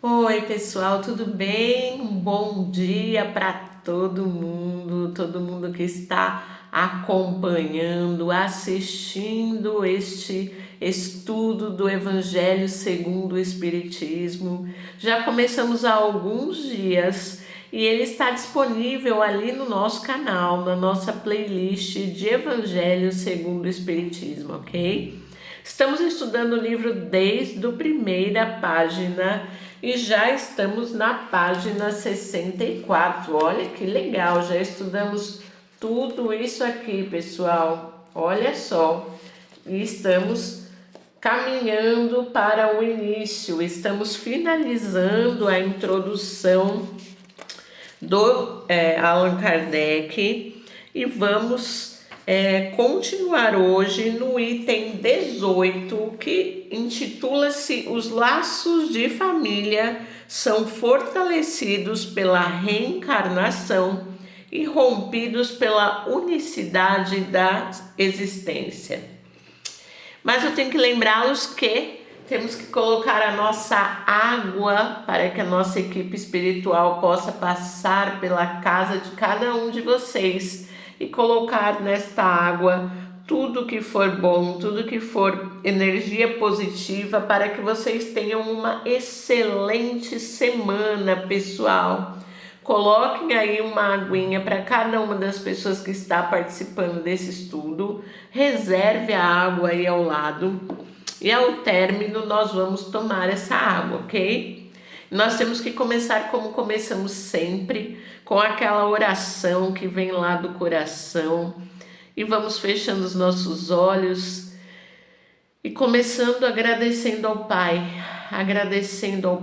Oi, pessoal, tudo bem? Um bom dia para todo mundo que está acompanhando, assistindo este estudo do Evangelho segundo o Espiritismo. Já começamos há alguns dias e ele está disponível ali no nosso canal, na nossa playlist de Evangelho segundo o Espiritismo, ok? Estamos estudando o livro desde a primeira página e já estamos na página 64. Olha que legal, já estudamos tudo isso aqui, pessoal. Olha só, e estamos caminhando para o início, estamos finalizando a introdução do Allan Kardec e vamos continuar hoje no item 18, que intitula-se Os laços de família são fortalecidos pela reencarnação e rompidos pela unicidade da existência. Mas eu tenho que lembrá-los que temos que colocar a nossa água para que a nossa equipe espiritual possa passar pela casa de cada um de vocês e colocar nesta água tudo que for bom, tudo que for energia positiva, para que vocês tenham uma excelente semana, pessoal. Coloquem aí uma aguinha para cada uma das pessoas que está participando desse estudo. Reserve a água aí ao lado. E ao término nós vamos tomar essa água, ok? Nós temos que começar como começamos sempre, com aquela oração que vem lá do coração. E vamos fechando os nossos olhos e começando agradecendo ao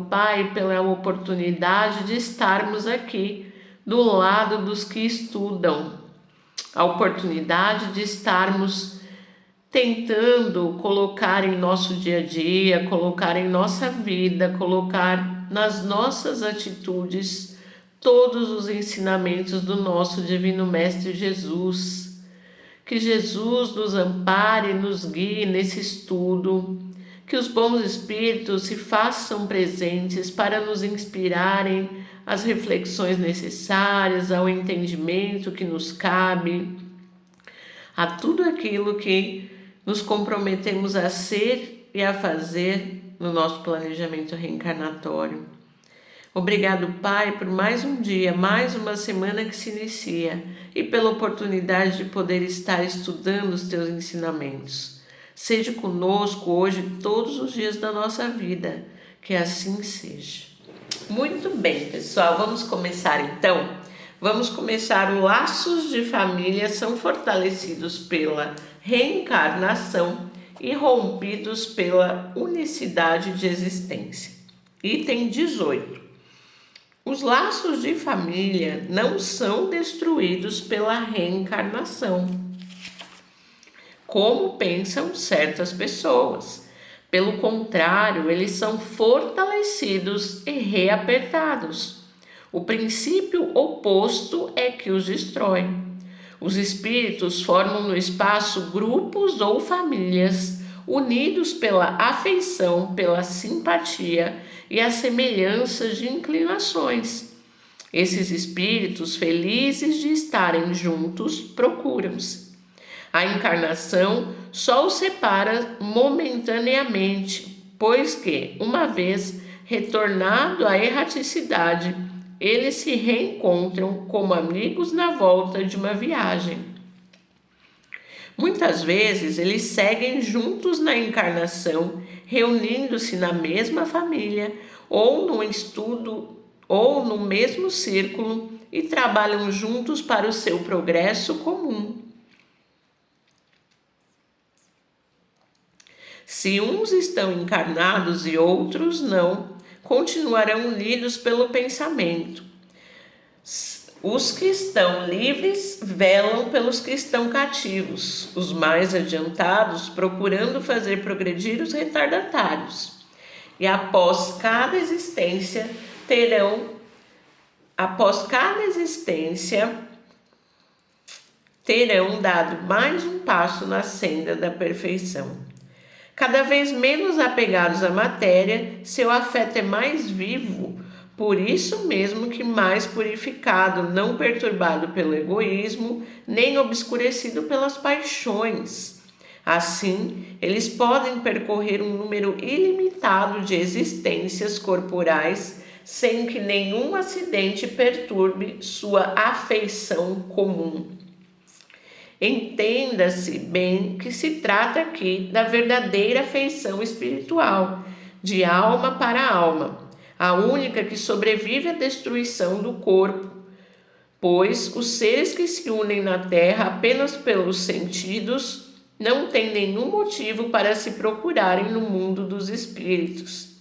Pai pela oportunidade de estarmos aqui do lado dos que estudam, a oportunidade de estarmos tentando colocar em nosso dia a dia, colocar em nossa vida, colocar nas nossas atitudes todos os ensinamentos do nosso Divino Mestre Jesus. Que Jesus nos ampare e nos guie nesse estudo, que os bons espíritos se façam presentes para nos inspirarem às reflexões necessárias, ao entendimento que nos cabe, a tudo aquilo que nos comprometemos a ser e a fazer no nosso planejamento reencarnatório. Obrigado, Pai, por mais um dia, mais uma semana que se inicia e pela oportunidade de poder estar estudando os Teus ensinamentos. Seja conosco hoje, todos os dias da nossa vida, que assim seja. Muito bem, pessoal, vamos começar então? Vamos começar. Os laços de família são fortalecidos pela reencarnação e rompidos pela unicidade de existência. Item 18. Os laços de família não são destruídos pela reencarnação, como pensam certas pessoas. Pelo contrário, eles são fortalecidos e reapertados. O princípio oposto é que os destrói. Os espíritos formam no espaço grupos ou famílias unidos pela afeição, pela simpatia e a semelhança de inclinações. Esses espíritos, felizes de estarem juntos, procuram-se. A encarnação só os separa momentaneamente, pois que, uma vez retornado à erraticidade, eles se reencontram como amigos na volta de uma viagem. Muitas vezes eles seguem juntos na encarnação, reunindo-se na mesma família ou no estudo ou no mesmo círculo e trabalham juntos para o seu progresso comum. Se uns estão encarnados e outros não, continuarão unidos pelo pensamento. Os que estão livres velam pelos que estão cativos, os mais adiantados procurando fazer progredir os retardatários. E após cada existência terão dado mais um passo na senda da perfeição. Cada vez menos apegados à matéria, seu afeto é mais vivo, por isso mesmo que mais purificado, não perturbado pelo egoísmo, nem obscurecido pelas paixões. Assim, eles podem percorrer um número ilimitado de existências corporais sem que nenhum acidente perturbe sua afeição comum. Entenda-se bem que se trata aqui da verdadeira afeição espiritual, de alma para alma, a única que sobrevive à destruição do corpo, pois os seres que se unem na Terra apenas pelos sentidos não têm nenhum motivo para se procurarem no mundo dos espíritos.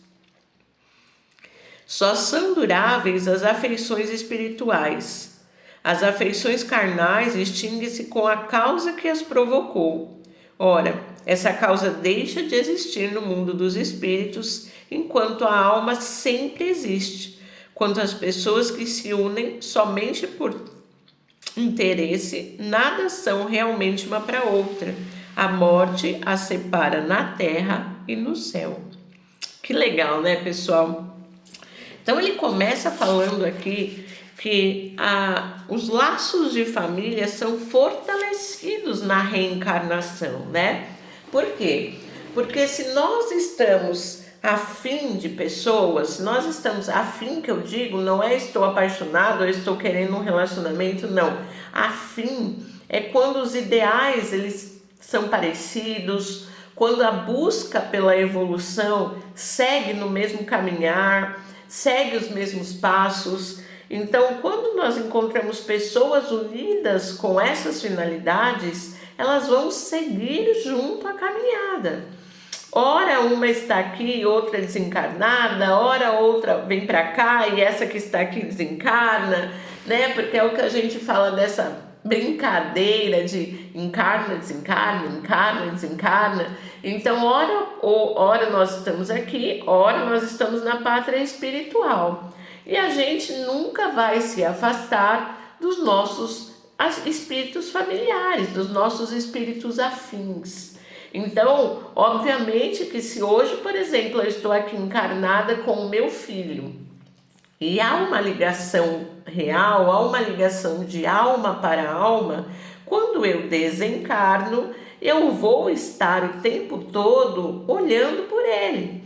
Só são duráveis as afeições espirituais. As afeições carnais extinguem-se com a causa que as provocou. Ora, essa causa deixa de existir no mundo dos espíritos, enquanto a alma sempre existe. Quanto às pessoas que se unem somente por interesse, nada são realmente uma para outra. A morte as separa na terra e no céu. Que legal, né, pessoal? Então ele começa falando aqui que os laços de família são fortalecidos na reencarnação, né? Por quê? Porque se nós estamos afim de pessoas, se nós estamos afim, que eu digo, não é estou apaixonado ou estou querendo um relacionamento, não. Afim é quando os ideais eles são parecidos, quando a busca pela evolução segue no mesmo caminhar, segue os mesmos passos. Então, quando nós encontramos pessoas unidas com essas finalidades, elas vão seguir junto à caminhada. Ora uma está aqui, outra desencarnada, ora outra vem para cá e essa que está aqui desencarna, né? Porque é o que a gente fala dessa brincadeira de encarna, desencarna. Então, ora nós estamos aqui, ora nós estamos na pátria espiritual. E a gente nunca vai se afastar dos nossos espíritos familiares, dos nossos espíritos afins. Então, obviamente que se hoje, por exemplo, eu estou aqui encarnada com o meu filho e há uma ligação real, há uma ligação de alma para alma, quando eu desencarno, eu vou estar o tempo todo olhando por ele,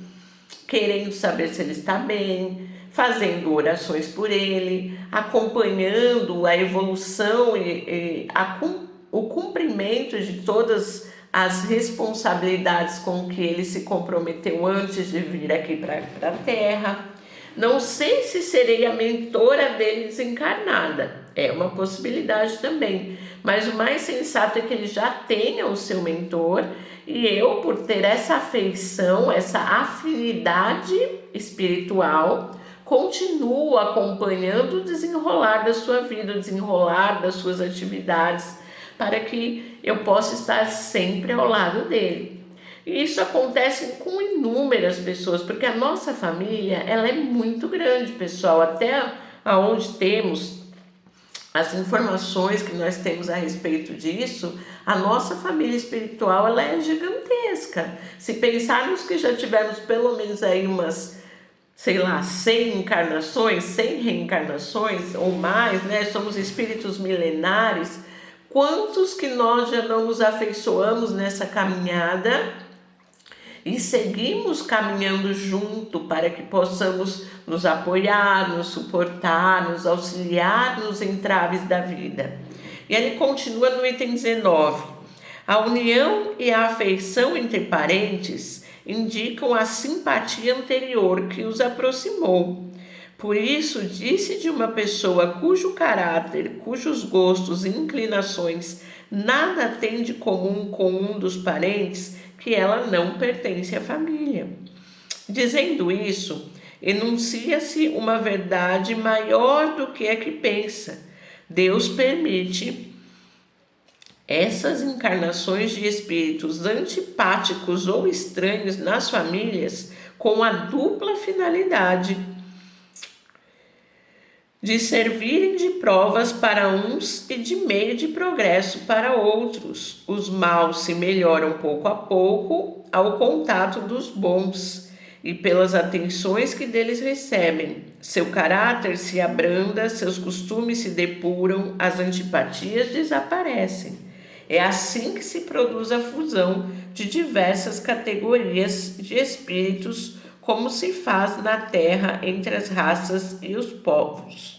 querendo saber se ele está bem, fazendo orações por ele, acompanhando a evolução e o cumprimento de todas as responsabilidades com que ele se comprometeu antes de vir aqui para a Terra. Não sei se serei a mentora dele desencarnada, é uma possibilidade também, mas o mais sensato é que ele já tenha o seu mentor e eu, por ter essa afeição, essa afinidade espiritual, continuo acompanhando o desenrolar da sua vida, o desenrolar das suas atividades, para que eu possa estar sempre ao lado dele. E isso acontece com inúmeras pessoas, porque a nossa família, ela é muito grande, pessoal, até aonde temos as informações que nós temos a respeito disso, a nossa família espiritual, ela é gigantesca. Se pensarmos que já tivemos pelo menos aí umas, 100 encarnações, 100 reencarnações ou mais, né? Somos espíritos milenares. Quantos que nós já não nos afeiçoamos nessa caminhada e seguimos caminhando junto para que possamos nos apoiar, nos suportar, nos auxiliar nos entraves da vida. E ele continua no item 19. A união e a afeição entre parentes indicam a simpatia anterior que os aproximou. Por isso, disse de uma pessoa cujo caráter, cujos gostos e inclinações nada tem de comum com um dos parentes, que ela não pertence à família. Dizendo isso, enuncia-se uma verdade maior do que a que pensa. Deus permite essas encarnações de espíritos antipáticos ou estranhos nas famílias com a dupla finalidade de servirem de provas para uns e de meio de progresso para outros. Os maus se melhoram pouco a pouco ao contato dos bons e pelas atenções que deles recebem. Seu caráter se abranda, seus costumes se depuram, as antipatias desaparecem. É assim que se produz a fusão de diversas categorias de espíritos, como se faz na Terra entre as raças e os povos.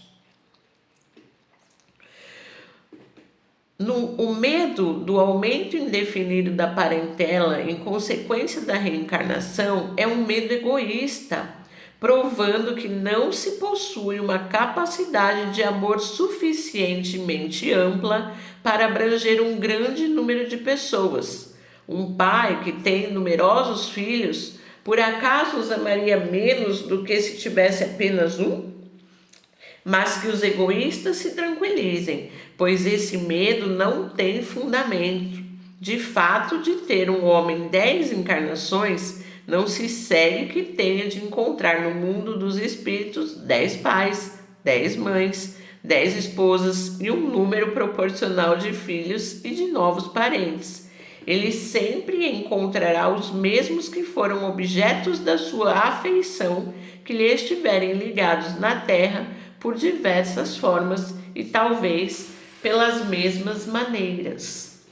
O medo do aumento indefinido da parentela em consequência da reencarnação é um medo egoísta, provando que não se possui uma capacidade de amor suficientemente ampla para abranger um grande número de pessoas. Um pai que tem numerosos filhos, por acaso os amaria menos do que se tivesse apenas um? Mas que os egoístas se tranquilizem, pois esse medo não tem fundamento. De fato, de ter um homem 10 encarnações, não se segue que tenha de encontrar no mundo dos espíritos 10 pais, 10 mães, 10 esposas e um número proporcional de filhos e de novos parentes. Ele sempre encontrará os mesmos que foram objetos da sua afeição, que lhe estiverem ligados na terra por diversas formas e talvez pelas mesmas maneiras.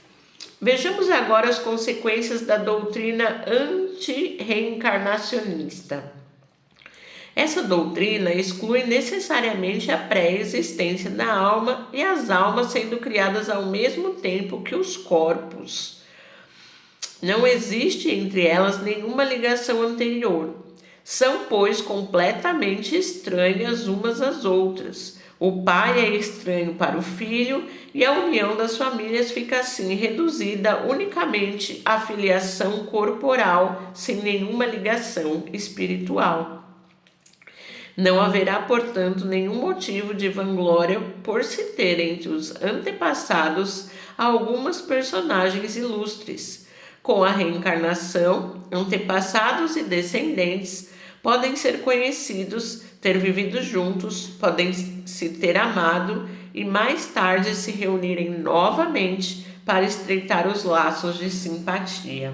Vejamos agora as consequências da doutrina anti-reencarnacionista. Essa doutrina exclui necessariamente a pré-existência da alma e as almas sendo criadas ao mesmo tempo que os corpos. Não existe entre elas nenhuma ligação anterior. São, pois, completamente estranhas umas às outras. O pai é estranho para o filho e a união das famílias fica assim reduzida unicamente à filiação corporal, sem nenhuma ligação espiritual. Não haverá, portanto, nenhum motivo de vanglória por se ter entre os antepassados algumas personagens ilustres. Com a reencarnação, antepassados e descendentes podem ser conhecidos, ter vivido juntos, podem se ter amado e mais tarde se reunirem novamente para estreitar os laços de simpatia.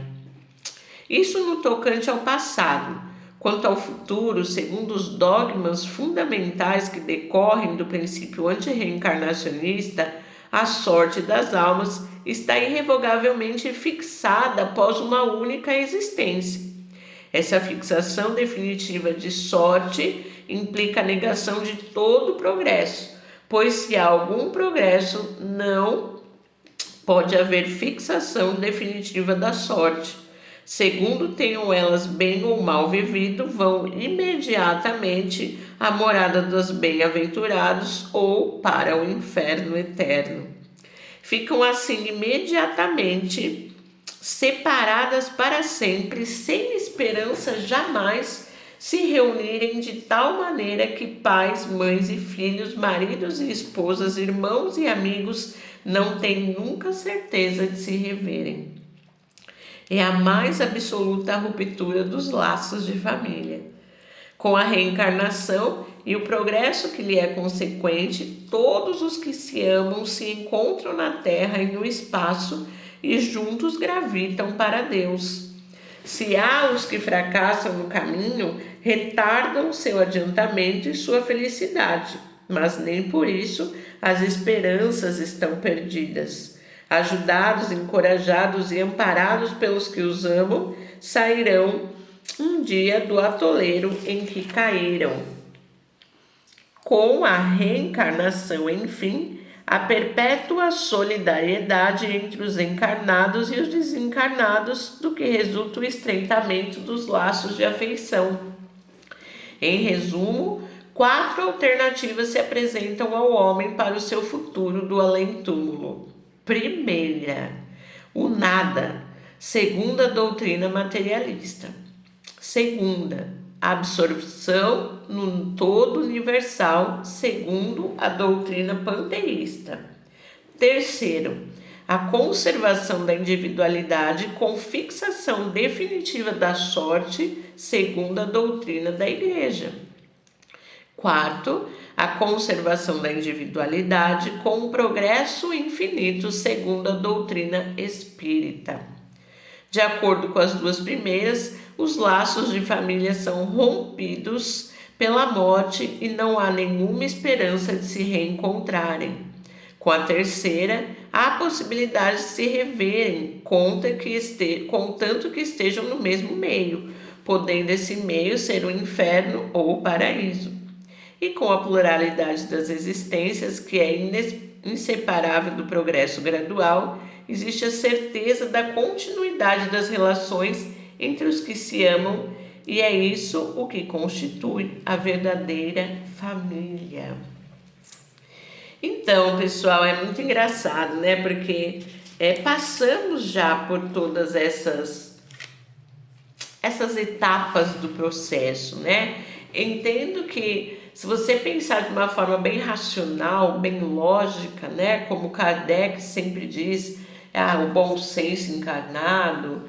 Isso no tocante ao passado. Quanto ao futuro, segundo os dogmas fundamentais que decorrem do princípio antirreencarnacionista, a sorte das almas está irrevogavelmente fixada após uma única existência. Essa fixação definitiva de sorte implica a negação de todo progresso, pois se há algum progresso, não pode haver fixação definitiva da sorte. Segundo tenham elas bem ou mal vivido, vão imediatamente à morada dos bem-aventurados ou para o inferno eterno. Ficam assim imediatamente separadas para sempre, sem esperança jamais se reunirem de tal maneira que pais, mães e filhos, maridos e esposas, irmãos e amigos não têm nunca certeza de se reverem. É a mais absoluta ruptura dos laços de família. Com a reencarnação e o progresso que lhe é consequente, todos os que se amam se encontram na terra e no espaço e juntos gravitam para Deus. Se há os que fracassam no caminho, retardam seu adiantamento e sua felicidade, mas nem por isso as esperanças estão perdidas. Ajudados, encorajados e amparados pelos que os amam, sairão um dia do atoleiro em que caíram. Com a reencarnação, enfim, a perpétua solidariedade entre os encarnados e os desencarnados, do que resulta o estreitamento dos laços de afeição. Em resumo, 4 alternativas se apresentam ao homem para o seu futuro do além-túmulo. Primeira, o nada, segundo a doutrina materialista. Segunda, a absorção no todo universal, segundo a doutrina panteísta. Terceiro, a conservação da individualidade com fixação definitiva da sorte, segundo a doutrina da Igreja. Quarto, a conservação da individualidade com um progresso infinito, segundo a doutrina espírita. De acordo com as duas primeiras, os laços de família são rompidos pela morte e não há nenhuma esperança de se reencontrarem. Com a terceira, há a possibilidade de se reverem, contanto que estejam no mesmo meio, podendo esse meio ser o inferno ou o paraíso. E com a pluralidade das existências, que é inseparável do progresso gradual, existe a certeza da continuidade das relações entre os que se amam, e é isso o que constitui a verdadeira família. Então, pessoal, é muito engraçado, né? Porque passamos já por todas essas etapas do processo, né? Entendo que se você pensar de uma forma bem racional, bem lógica, né? Como Kardec sempre diz, o bom senso encarnado,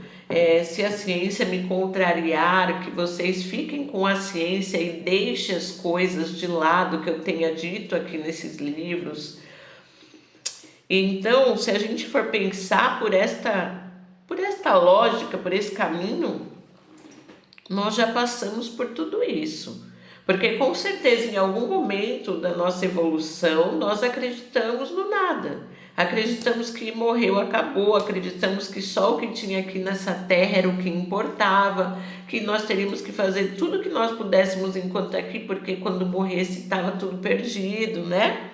se a ciência me contrariar, que vocês fiquem com a ciência e deixem as coisas de lado que eu tenha dito aqui nesses livros. Então, se a gente for pensar por esta lógica, por esse caminho, nós já passamos por tudo isso. Porque com certeza em algum momento da nossa evolução nós acreditamos no nada. Acreditamos que morreu, acabou, acreditamos que só o que tinha aqui nessa terra era o que importava, que nós teríamos que fazer tudo o que nós pudéssemos enquanto aqui, porque quando morresse estava tudo perdido, né?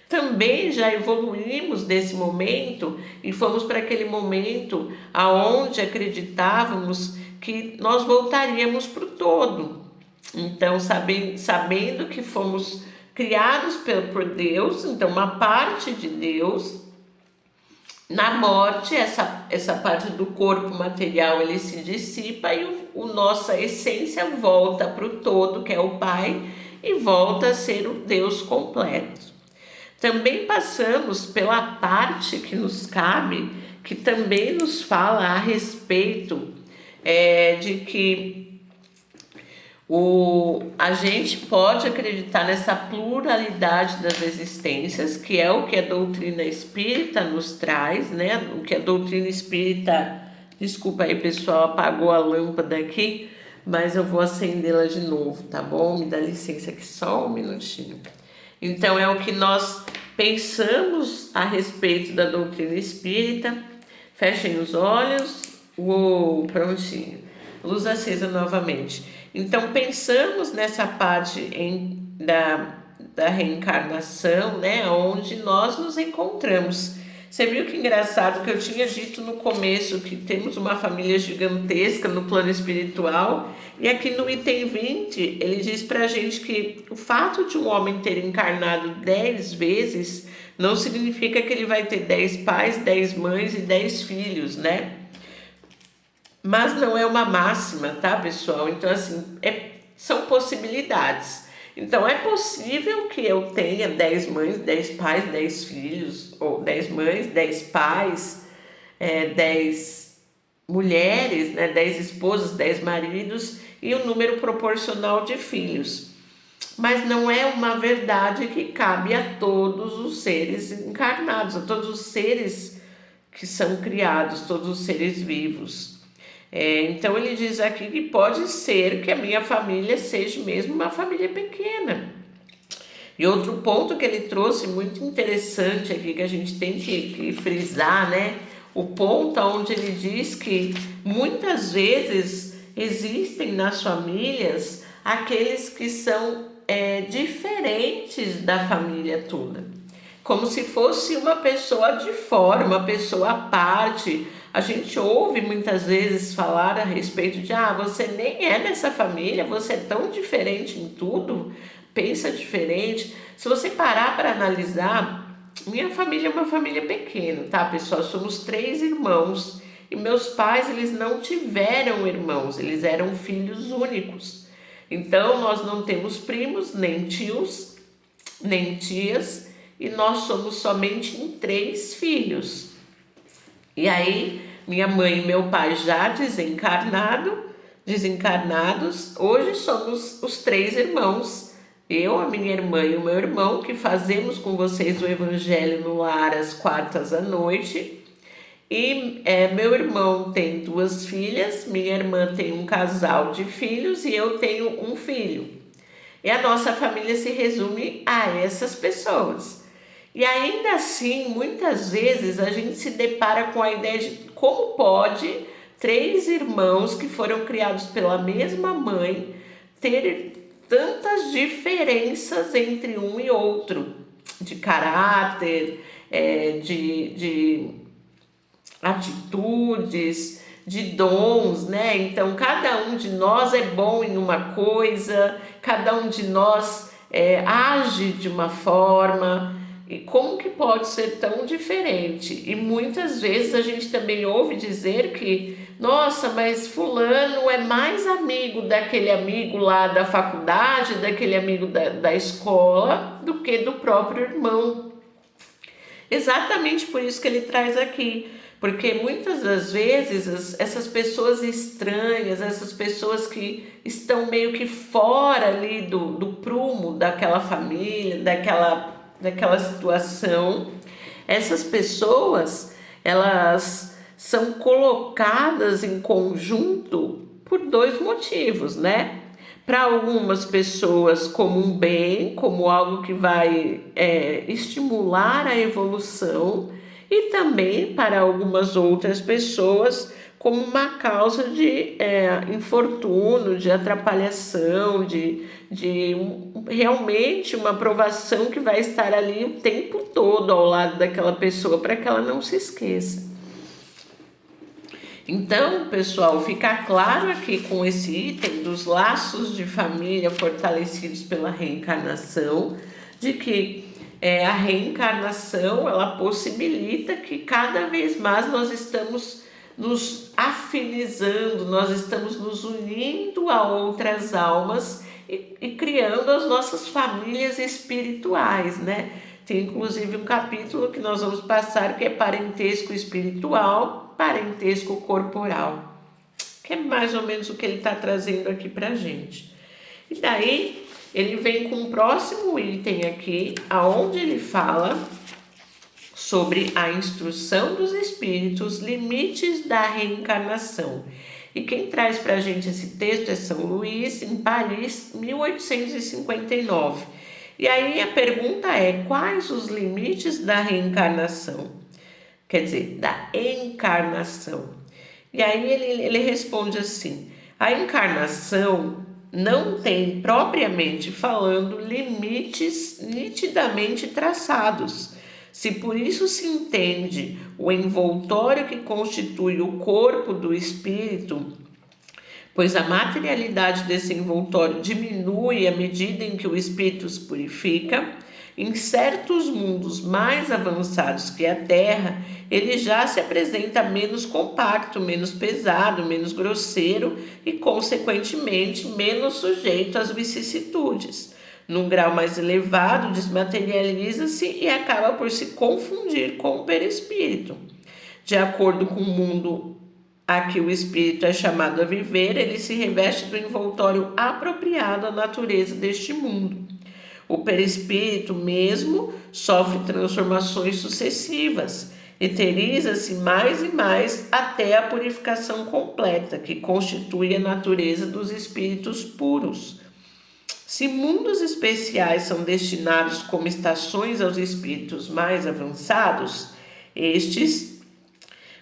Também já evoluímos desse momento e fomos para aquele momento aonde acreditávamos que nós voltaríamos para o todo. Então, sabendo que fomos criados por Deus, então uma parte de Deus, na morte essa parte do corpo material ele se dissipa e nossa essência volta para o todo, que é o Pai, e volta a ser o Deus completo. Também passamos pela parte que nos cabe, que também nos fala a respeito de que a gente pode acreditar nessa pluralidade das existências, que é o que a doutrina espírita nos traz, né? O que a doutrina espírita, desculpa aí pessoal, apagou a lâmpada aqui, mas eu vou acendê-la de novo, tá bom? Me dá licença aqui só um minutinho. Então é o que nós pensamos a respeito da doutrina espírita. Fechem os olhos. Prontinho. Luz acesa novamente. Então pensamos nessa parte da reencarnação, né, onde nós nos encontramos. Você viu que engraçado que eu tinha dito no começo que temos uma família gigantesca no plano espiritual, e aqui no item 20 ele diz pra gente que o fato de um homem ter encarnado 10 vezes não significa que ele vai ter 10 pais, 10 mães e 10 filhos, né? Mas não é uma máxima, tá, pessoal? Então, assim, são possibilidades. Então, é possível que eu tenha 10 mães, 10 pais, 10 filhos, ou 10 mães, 10 pais, 10 mulheres, né, 10 esposas, 10 maridos e um número proporcional de filhos. Mas não é uma verdade que cabe a todos os seres encarnados, a todos os seres que são criados, todos os seres vivos. Então ele diz aqui que pode ser que a minha família seja mesmo uma família pequena. E outro ponto que ele trouxe muito interessante aqui, que a gente tem que frisar, né? O ponto onde ele diz que muitas vezes existem nas famílias aqueles que são diferentes da família toda. Como se fosse uma pessoa de fora, uma pessoa à parte. A gente ouve muitas vezes falar a respeito de você nem é dessa família, você é tão diferente em tudo, pensa diferente. Se você parar para analisar, minha família é uma família pequena, tá, pessoal? Somos 3 irmãos e meus pais, eles não tiveram irmãos, eles eram filhos únicos. Então, nós não temos primos, nem tios, nem tias, e nós somos somente em 3 filhos. E aí, minha mãe e meu pai já desencarnados, hoje somos os 3 irmãos eu, a minha irmã e o meu irmão, que fazemos com vocês o Evangelho no Lar às quartas à noite. E meu irmão tem 2 filhas, minha irmã tem um casal de filhos e eu tenho um filho. E a nossa família se resume a essas pessoas. E ainda assim, muitas vezes a gente se depara com a ideia de como pode 3 irmãos que foram criados pela mesma mãe ter tantas diferenças entre um e outro, de caráter, de atitudes, de dons, né? Então, cada um de nós é bom em uma coisa, cada um de nós age de uma forma. E como que pode ser tão diferente? E muitas vezes a gente também ouve dizer que, nossa, mas fulano é mais amigo daquele amigo lá da faculdade, daquele amigo da escola, do que do próprio irmão. Exatamente por isso que ele traz aqui. Porque muitas das vezes essas pessoas estranhas, essas pessoas que estão meio que fora ali do prumo daquela família, daquela situação, essas pessoas, elas são colocadas em conjunto por 2 motivos, né? Para algumas pessoas como um bem, como algo que vai estimular a evolução, e também para algumas outras pessoas como uma causa de infortúnio, de atrapalhação, realmente uma provação que vai estar ali o tempo todo ao lado daquela pessoa para que ela não se esqueça. Então, pessoal, fica claro aqui com esse item dos laços de família fortalecidos pela reencarnação, de que a reencarnação, ela possibilita que cada vez mais nós estamos nos afinizando, nós estamos nos unindo a outras almas e criando as nossas famílias espirituais, né? Tem inclusive um capítulo que nós vamos passar que é parentesco espiritual, parentesco corporal, que é mais ou menos o que ele está trazendo aqui pra gente. E daí ele vem com o próximo item aqui, aonde ele fala sobre a instrução dos espíritos, limites da reencarnação. E quem traz para a gente esse texto é São Luís, em Paris, 1859. E aí a pergunta é: quais os limites da reencarnação? Quer dizer, da encarnação. E aí ele responde assim: a encarnação não tem, propriamente falando, limites nitidamente traçados. Se por isso se entende o envoltório que constitui o corpo do espírito, pois a materialidade desse envoltório diminui à medida em que o espírito se purifica, em certos mundos mais avançados que a Terra, ele já se apresenta menos compacto, menos pesado, menos grosseiro e, consequentemente, menos sujeito às vicissitudes. Num grau mais elevado, desmaterializa-se e acaba por se confundir com o perispírito. De acordo com o mundo a que o espírito é chamado a viver, ele se reveste do envoltório apropriado à natureza deste mundo. O perispírito mesmo sofre transformações sucessivas, eteriza-se mais e mais até a purificação completa, que constitui a natureza dos espíritos puros. Se mundos especiais são destinados como estações aos espíritos mais avançados, estes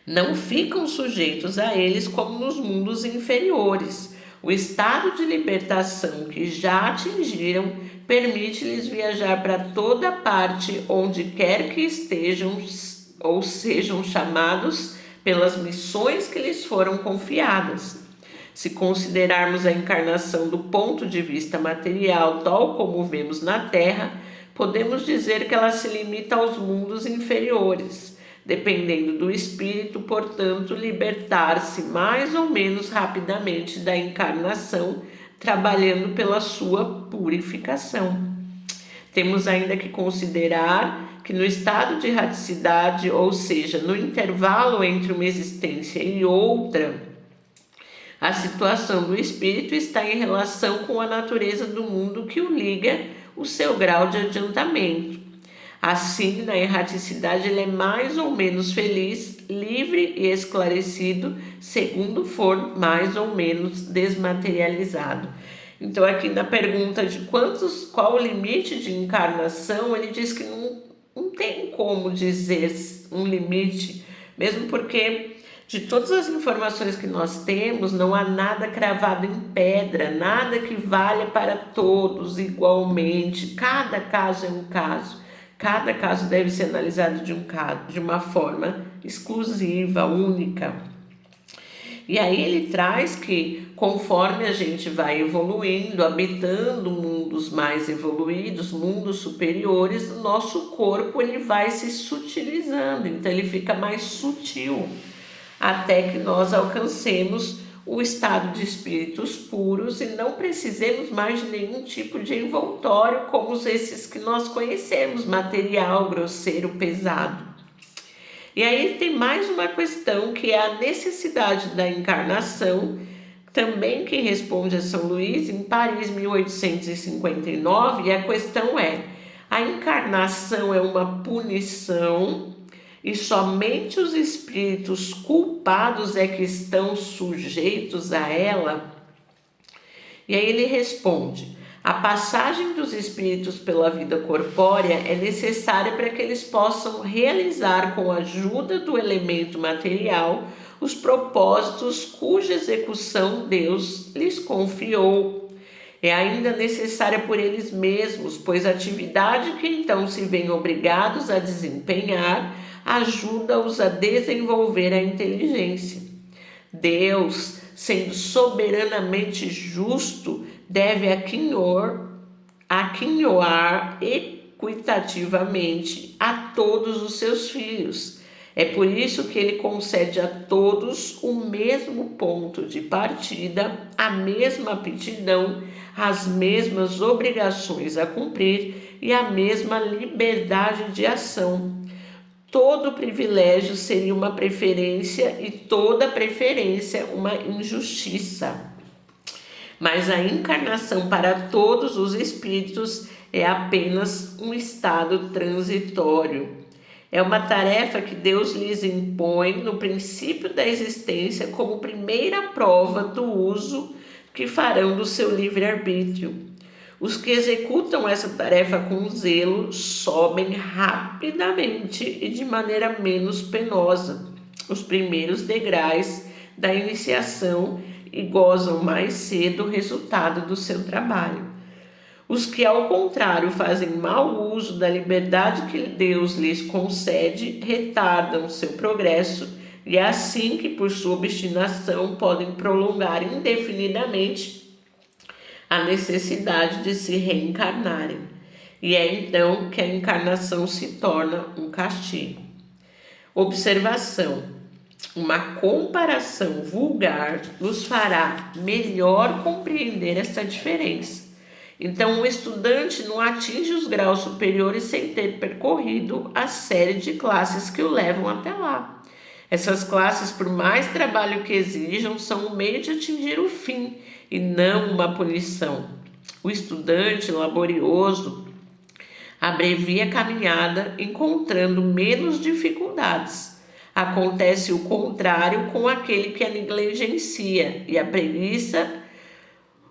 não ficam sujeitos a eles como nos mundos inferiores. O estado de libertação que já atingiram permite-lhes viajar para toda parte onde quer que estejam ou sejam chamados pelas missões que lhes foram confiadas. Se considerarmos a encarnação do ponto de vista material, tal como vemos na Terra, podemos dizer que ela se limita aos mundos inferiores, dependendo do espírito, portanto, libertar-se mais ou menos rapidamente da encarnação, trabalhando pela sua purificação. Temos ainda que considerar que no estado de erraticidade, ou seja, no intervalo entre uma existência e outra, a situação do espírito está em relação com a natureza do mundo que o liga o seu grau de adiantamento. Assim, na erraticidade, ele é mais ou menos feliz, livre e esclarecido, segundo for mais ou menos desmaterializado. Então, aqui na pergunta de qual o limite de encarnação, ele diz que não tem como dizer um limite, mesmo porque de todas as informações que nós temos, não há nada cravado em pedra, nada que valha para todos igualmente. Cada caso é um caso. Cada caso deve ser analisado de uma forma exclusiva, única. E aí ele traz que conforme a gente vai evoluindo, habitando mundos mais evoluídos, mundos superiores, o nosso corpo ele vai se sutilizando, então ele fica mais sutil, até que nós alcancemos o estado de espíritos puros e não precisemos mais de nenhum tipo de envoltório como esses que nós conhecemos, material, grosseiro, pesado. E aí tem mais uma questão que é a necessidade da encarnação, também quem responde a São Luís, em Paris, 1859, e a questão é: a encarnação é uma punição e somente os espíritos culpados é que estão sujeitos a ela? E aí ele responde: a passagem dos espíritos pela vida corpórea é necessária para que eles possam realizar, com a ajuda do elemento material, os propósitos cuja execução Deus lhes confiou. É ainda necessária por eles mesmos, pois a atividade que então se veem obrigados a desempenhar ajuda-os a desenvolver a inteligência. Deus, sendo soberanamente justo, deve aquinhoar equitativamente a todos os seus filhos. É por isso que ele concede a todos o mesmo ponto de partida, a mesma aptidão, as mesmas obrigações a cumprir e a mesma liberdade de ação. Todo privilégio seria uma preferência e toda preferência uma injustiça. Mas a encarnação para todos os espíritos é apenas um estado transitório. É uma tarefa que Deus lhes impõe no princípio da existência como primeira prova do uso que farão do seu livre-arbítrio. Os que executam essa tarefa com zelo sobem rapidamente e de maneira menos penosa os primeiros degraus da iniciação e gozam mais cedo o resultado do seu trabalho. Os que, ao contrário, fazem mau uso da liberdade que Deus lhes concede, retardam seu progresso e é assim que, por sua obstinação, podem prolongar indefinidamente a necessidade de se reencarnarem. E é então que a encarnação se torna um castigo. Observação: uma comparação vulgar nos fará melhor compreender essa diferença. Então, o estudante não atinge os graus superiores sem ter percorrido a série de classes que o levam até lá. Essas classes, por mais trabalho que exijam, são um meio de atingir o fim e não uma punição. O estudante laborioso abrevia a caminhada, encontrando menos dificuldades. Acontece o contrário com aquele que a negligencia e a preguiça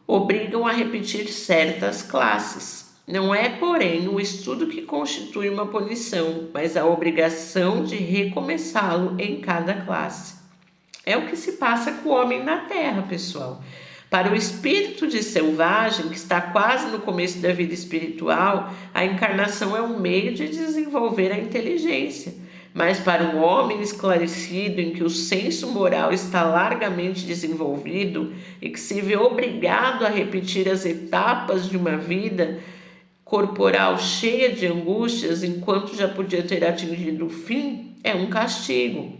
obrigam a repetir certas classes. Não é, porém, o estudo que constitui uma punição, mas a obrigação de recomeçá-lo em cada classe. É o que se passa com o homem na Terra, pessoal. Para o espírito de selvagem, que está quase no começo da vida espiritual, a encarnação é um meio de desenvolver a inteligência. Mas para um homem esclarecido, em que o senso moral está largamente desenvolvido e que se vê obrigado a repetir as etapas de uma vida corporal cheia de angústias, enquanto já podia ter atingido o fim, é um castigo,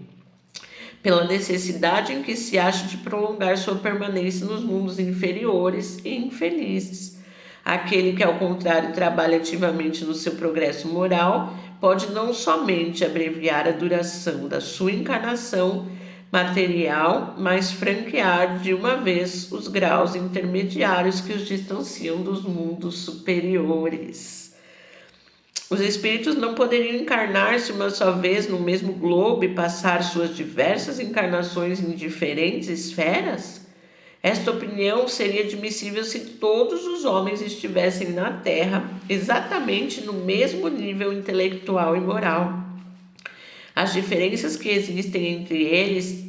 pela necessidade em que se acha de prolongar sua permanência nos mundos inferiores e infelizes. Aquele que, ao contrário, trabalha ativamente no seu progresso moral, pode não somente abreviar a duração da sua encarnação, material, mas franquear de uma vez os graus intermediários que os distanciam dos mundos superiores. Os espíritos não poderiam encarnar-se uma só vez no mesmo globo e passar suas diversas encarnações em diferentes esferas? Esta opinião seria admissível se todos os homens estivessem na Terra exatamente no mesmo nível intelectual e moral. As diferenças que existem entre eles,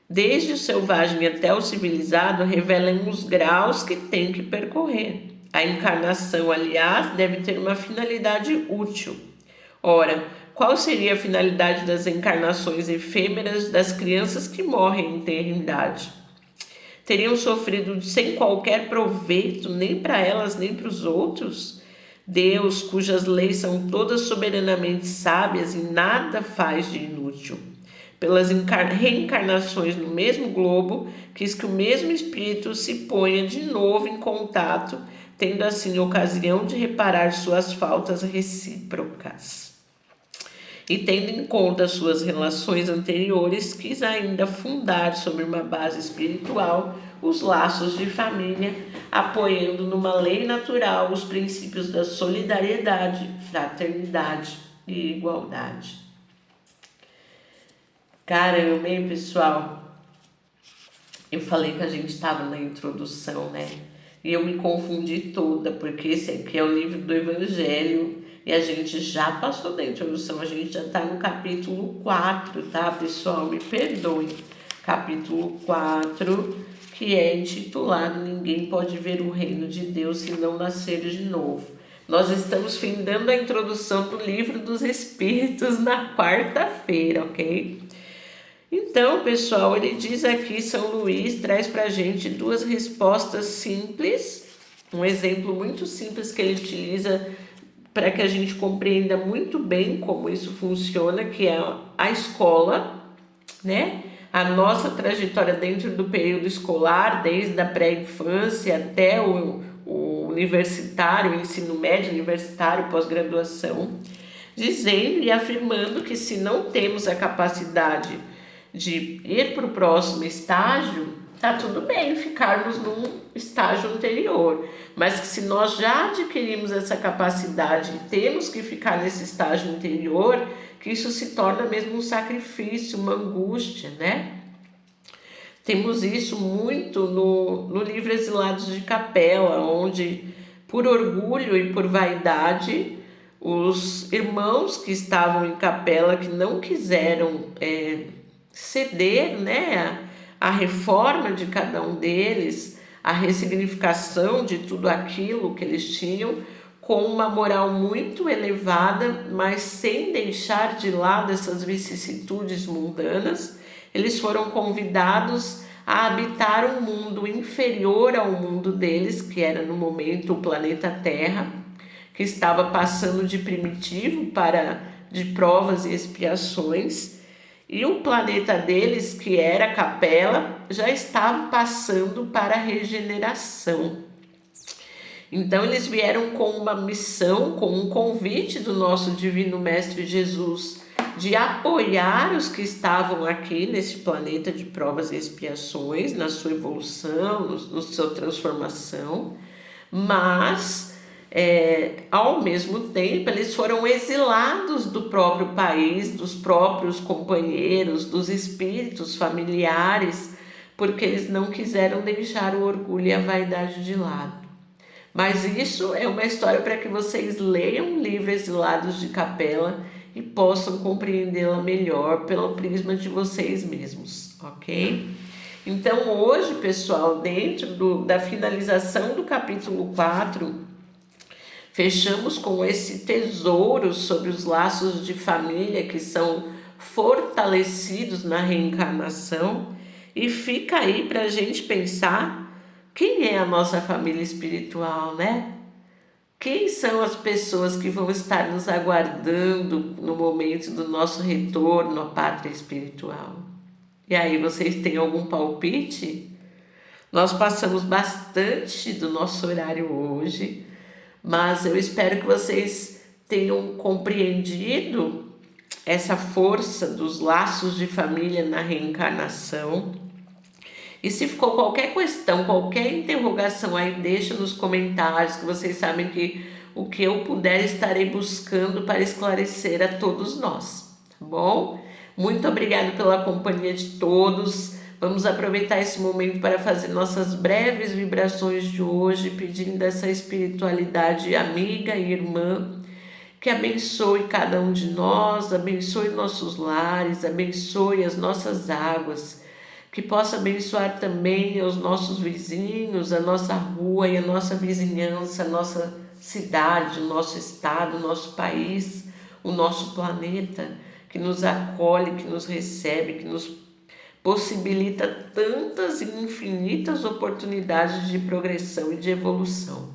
desde o selvagem até o civilizado, revelam os graus que têm que percorrer. A encarnação, aliás, deve ter uma finalidade útil. Ora, qual seria a finalidade das encarnações efêmeras das crianças que morrem em tenridade? Teriam sofrido sem qualquer proveito, nem para elas, nem para os outros? Deus, cujas leis são todas soberanamente sábias e nada faz de inútil, pelas reencarnações no mesmo globo, quis que o mesmo espírito se ponha de novo em contato, tendo assim ocasião de reparar suas faltas recíprocas. E tendo em conta suas relações anteriores, quis ainda fundar sobre uma base espiritual os laços de família, apoiando numa lei natural os princípios da solidariedade, fraternidade e igualdade. Caramba, hein, pessoal? Eu falei que a gente estava na introdução, né? E eu me confundi toda, porque esse aqui é o livro do Evangelho e a gente já passou da introdução, a gente já está no capítulo 4, tá, pessoal? Me perdoem. Capítulo 4, que é intitulado Ninguém pode ver o reino de Deus se não nascer de novo. Nós estamos findando a introdução do livro dos Espíritos na quarta-feira, ok? Então, pessoal, ele diz aqui, São Luís traz para a gente duas respostas simples, um exemplo muito simples que ele utiliza para que a gente compreenda muito bem como isso funciona, que é a escola, né? A nossa trajetória dentro do período escolar, desde a pré-infância até o universitário, o ensino médio, universitário, pós-graduação, dizendo e afirmando que se não temos a capacidade de ir para o próximo estágio, tá tudo bem ficarmos num estágio anterior, mas que se nós já adquirimos essa capacidade e temos que ficar nesse estágio anterior, que isso se torna mesmo um sacrifício, uma angústia, né? Temos isso muito no livro Exilados de Capela, onde, por orgulho e por vaidade, os irmãos que estavam em Capela, que não quiseram ceder, né, a reforma de cada um deles, a ressignificação de tudo aquilo que eles tinham, com uma moral muito elevada, mas sem deixar de lado essas vicissitudes mundanas, eles foram convidados a habitar um mundo inferior ao mundo deles, que era no momento o planeta Terra, que estava passando de primitivo para de provas e expiações, e o planeta deles, que era Capela, já estava passando para a regeneração. Então eles vieram com uma missão, com um convite do nosso Divino Mestre Jesus de apoiar os que estavam aqui nesse planeta de provas e expiações, na sua evolução, na sua transformação, mas ao mesmo tempo eles foram exilados do próprio país, dos próprios companheiros, dos espíritos familiares, porque eles não quiseram deixar o orgulho e a vaidade de lado. Mas isso é uma história para que vocês leiam o livro Exilados de Capela e possam compreendê-la melhor pelo prisma de vocês mesmos, ok? Então hoje, pessoal, dentro da finalização do capítulo 4, fechamos com esse tesouro sobre os laços de família que são fortalecidos na reencarnação, e fica aí para a gente pensar quem é a nossa família espiritual, né? Quem são as pessoas que vão estar nos aguardando no momento do nosso retorno à pátria espiritual? E aí, vocês têm algum palpite? Nós passamos bastante do nosso horário hoje, mas eu espero que vocês tenham compreendido essa força dos laços de família na reencarnação. E se ficou qualquer questão, qualquer interrogação aí, deixa nos comentários, que vocês sabem que o que eu puder estarei buscando para esclarecer a todos nós, tá bom? Muito obrigada pela companhia de todos. Vamos aproveitar esse momento para fazer nossas breves vibrações de hoje, pedindo essa espiritualidade amiga e irmã, que abençoe cada um de nós, abençoe nossos lares, abençoe as nossas águas, que possa abençoar também os nossos vizinhos, a nossa rua e a nossa vizinhança, a nossa cidade, o nosso estado, o nosso país, o nosso planeta, que nos acolhe, que nos recebe, que nos possibilita tantas e infinitas oportunidades de progressão e de evolução.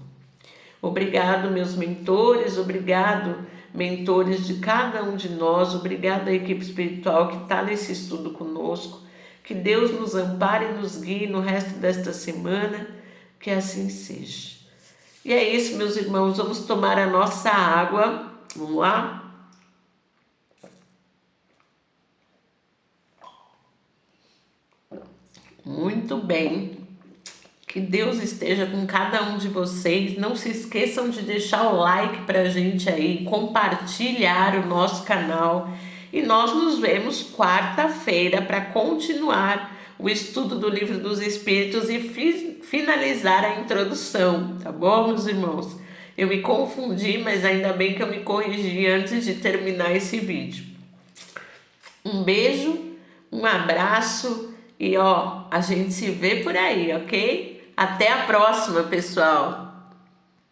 Obrigado, meus mentores, obrigado, mentores de cada um de nós, obrigado à equipe espiritual que está nesse estudo conosco. Que Deus nos ampare e nos guie no resto desta semana, que assim seja. E é isso, meus irmãos, vamos tomar a nossa água, vamos lá? Muito bem. Que Deus esteja com cada um de vocês. Não se esqueçam de deixar o like pra gente aí, compartilhar o nosso canal. E nós nos vemos quarta-feira para continuar o estudo do Livro dos Espíritos e finalizar a introdução, tá bom, meus irmãos? Eu me confundi, mas ainda bem que eu me corrigi antes de terminar esse vídeo. Um beijo, um abraço e a gente se vê por aí, ok? Até a próxima, pessoal!